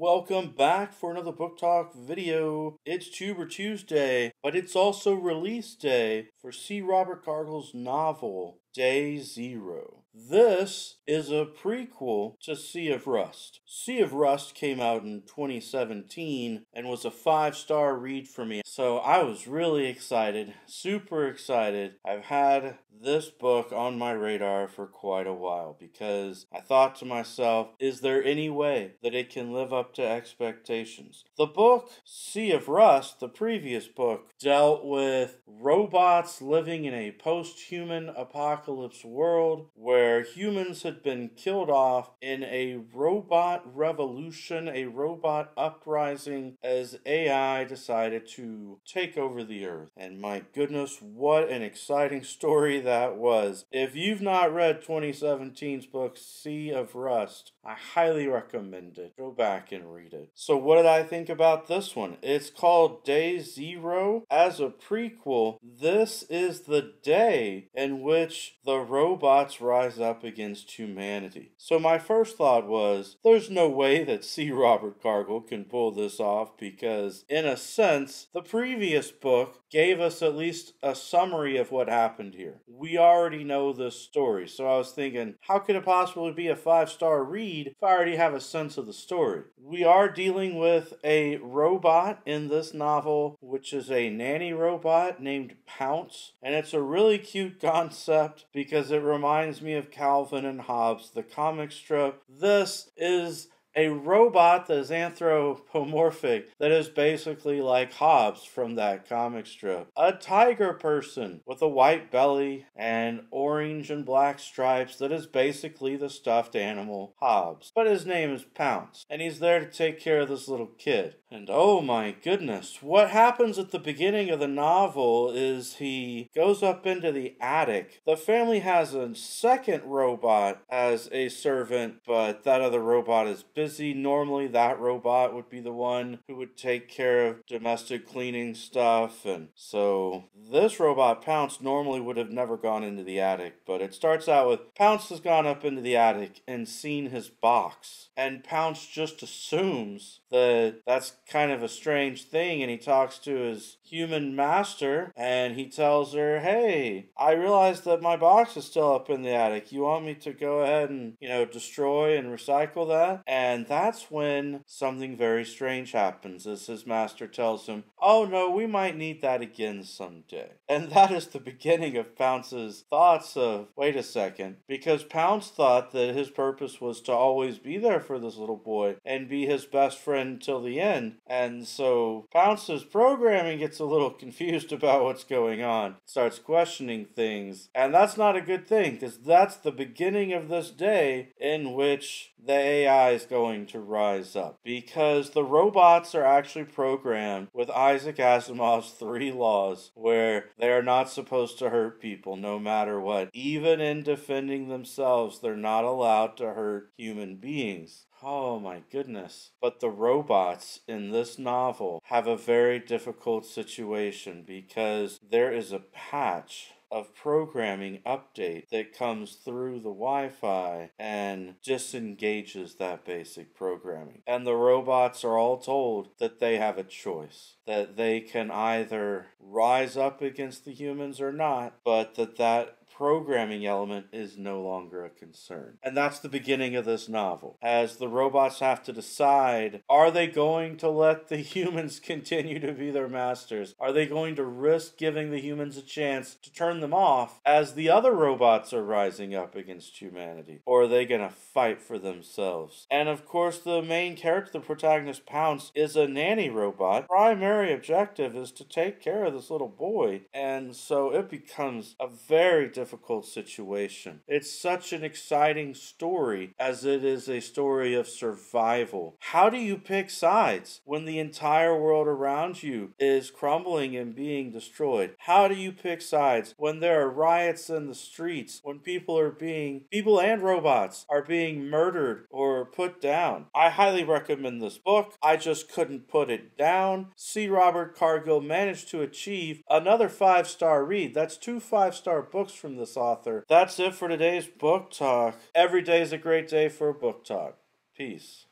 Welcome back for another book talk video. It's Tuber Tuesday, but it's also release day for C. Robert Cargill's novel, Day Zero. This is a prequel to Sea of Rust. Sea of Rust came out in 2017 and was a 5-star read for me. So I was really excited, super excited. I've had this book on my radar for quite a while because I thought to myself, is there any way that it can live up to expectations? The book, Sea of Rust, the previous book, dealt with robots living in a post-human apocalypse world where humans had been killed off in a robot revolution, a robot uprising, as AI decided to take over the earth. And my goodness, what an exciting story that was. If you've not read 2017's book, Sea of Rust, I highly recommend it. Go back and read it. So what did I think about this one? It's called Day Zero. As a prequel, this is the day in which the robots rise up against humanity. So my first thought was, there's no way that C. Robert Cargill can pull this off because, in a sense, the previous book gave us at least a summary of what happened here. We already know this story, so I was thinking, how could it possibly be a 5-star read if I already have a sense of the story? We are dealing with a robot in this novel, which is a nanny robot named Pounce, and it's a really cute concept because it reminds me of Calvin and Hobbes, the comic strip. This is a robot that is anthropomorphic, that is basically like Hobbes from that comic strip. A tiger person with a white belly and orange and black stripes that is basically the stuffed animal Hobbes. But his name is Pounce, and he's there to take care of this little kid. And oh my goodness, what happens at the beginning of the novel is he goes up into the attic. The family has a second robot as a servant, but that other robot is busy. Normally that robot would be the one who would take care of domestic cleaning stuff, and so this robot Pounce normally would have never gone into the attic, but it starts out with Pounce has gone up into the attic and seen his box, and Pounce just assumes that that's kind of a strange thing, and he talks to his human master and he tells her, hey, I realized that my box is still up in the attic. You want me to go ahead and, destroy and recycle that? And that's when something very strange happens, as his master tells him, oh no, we might need that again someday. And that is the beginning of Pounce's thoughts of, wait a second, because Pounce thought that his purpose was to always be there for this little boy and be his best friend till the end. And so Pounce's programming gets a little confused about what's going on, starts questioning things, and that's not a good thing, because that's the beginning of this day in which the AI is going to rise up, because the robots are actually programmed with Isaac Asimov's 3 laws, where they are not supposed to hurt people no matter what. Even in defending themselves, they're not allowed to hurt human beings. Oh my goodness. But the robots in this novel have a very difficult situation because there is a patch of programming update that comes through the Wi-Fi and disengages that basic programming. And the robots are all told that they have a choice, that they can either rise up against the humans or not, but that programming element is no longer a concern. And that's the beginning of this novel, as the robots have to decide, are they going to let the humans continue to be their masters? Are they going to risk giving the humans a chance to turn them off as the other robots are rising up against humanity? Or are they going to fight for themselves? And of course, the main character, the protagonist Pounce, is a nanny robot. Primary objective is to take care of this little boy, and so it becomes a very difficult situation. It's such an exciting story, as it is a story of survival. How do you pick sides when the entire world around you is crumbling and being destroyed? How do you pick sides when there are riots in the streets, when people and robots are being murdered or put down? I highly recommend this book. I just couldn't put it down. C. Robert Cargill managed to achieve another 5-star read. That's 2 5-star books from this author. That's it for today's book talk. Every day is a great day for a book talk. Peace.